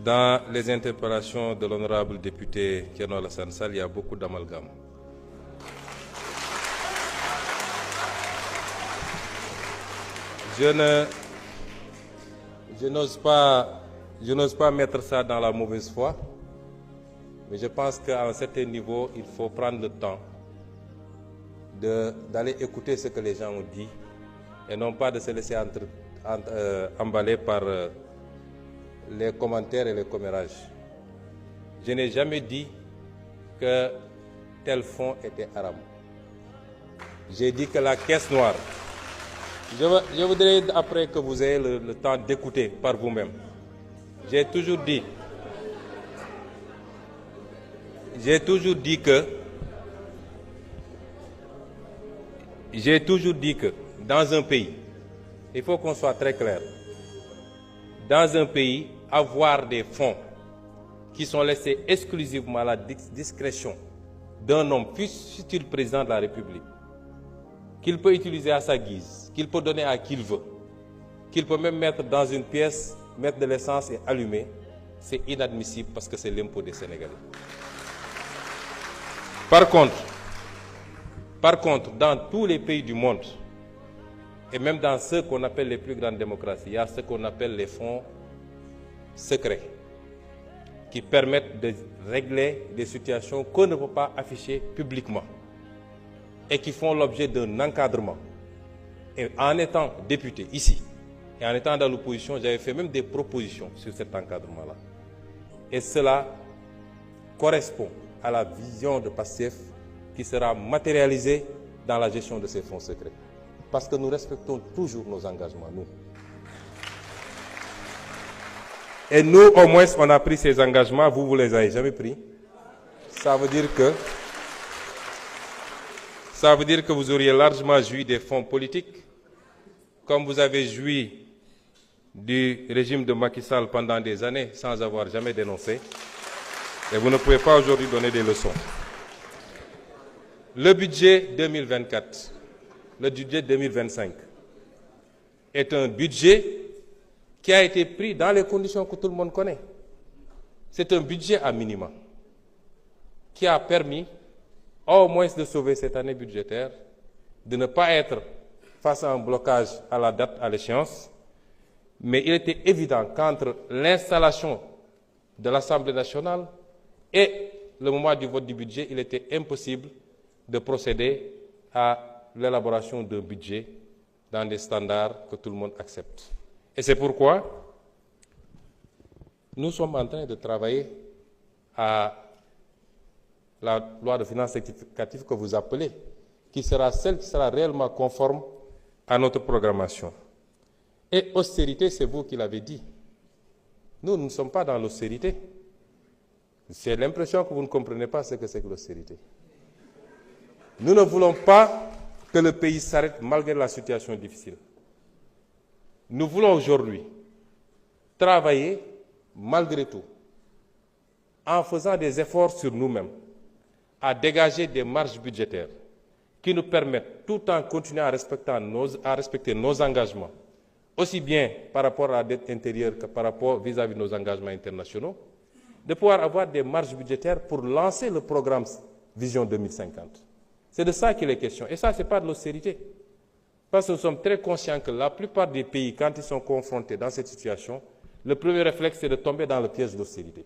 Dans les interpellations de l'honorable député Thierno Alassane Sall, il y a beaucoup d'amalgame. Je n'ose pas mettre ça dans la mauvaise foi, mais je pense qu'à un certain niveau, il faut prendre le temps d'aller écouter ce que les gens ont dit et non pas de se laisser emballer par les commentaires et les commérages. Je n'ai jamais dit que tel fonds était haram. J'ai dit que la caisse noire. Je voudrais, après que vous ayez le temps d'écouter par vous-même, j'ai toujours dit que dans un pays, il faut qu'on soit très clair, dans un pays, avoir des fonds qui sont laissés exclusivement à la discrétion d'un homme, fût-il président de la République, qu'il peut utiliser à sa guise, qu'il peut donner à qui il veut, qu'il peut même mettre dans une pièce, mettre de l'essence et allumer, c'est inadmissible parce que c'est l'impôt des Sénégalais. Par contre, dans tous les pays du monde, et même dans ceux qu'on appelle les plus grandes démocraties, il y a ce qu'on appelle les fonds secrets, qui permettent de régler des situations qu'on ne peut pas afficher publiquement et qui font l'objet d'un encadrement. Et en étant député ici, et en étant dans l'opposition, j'avais fait même des propositions sur cet encadrement-là. Et cela correspond à la vision de PASTEF qui sera matérialisée dans la gestion de ces fonds secrets. Parce que nous respectons toujours nos engagements, nous. Et nous, au moins, on a pris ces engagements, vous ne les avez jamais pris. Ça veut dire que vous auriez largement joui des fonds politiques, comme vous avez joui du régime de Macky Sall pendant des années sans avoir jamais dénoncé. Et vous ne pouvez pas aujourd'hui donner des leçons. Le budget 2024, le budget 2025 est un budget qui a été pris dans les conditions que tout le monde connaît. C'est un budget à minima qui a permis au moins de sauver cette année budgétaire, de ne pas être face à un blocage à la date, à l'échéance. Mais il était évident qu'entre l'installation de l'Assemblée nationale et le moment du vote du budget, il était impossible de procéder à l'élaboration d'un budget dans des standards que tout le monde accepte. Et c'est pourquoi nous sommes en train de travailler à la loi de finances rectificative que vous appelez, qui sera celle qui sera réellement conforme à notre programmation. Et austérité, c'est vous qui l'avez dit. Nous ne sommes pas dans l'austérité. C'est l'impression que vous ne comprenez pas ce que c'est que l'austérité. Nous ne voulons pas que le pays s'arrête malgré la situation difficile. Nous voulons aujourd'hui travailler malgré tout, en faisant des efforts sur nous-mêmes, à dégager des marges budgétaires qui nous permettent, tout en continuant à respecter nos engagements, aussi bien par rapport à la dette intérieure que par rapport vis-à-vis de nos engagements internationaux, de pouvoir avoir des marges budgétaires pour lancer le programme Vision 2050. C'est de ça qu'il est question. Et ça, ce n'est pas de l'austérité. Parce que nous sommes très conscients que la plupart des pays, quand ils sont confrontés dans cette situation, le premier réflexe, c'est de tomber dans le piège de l'austérité.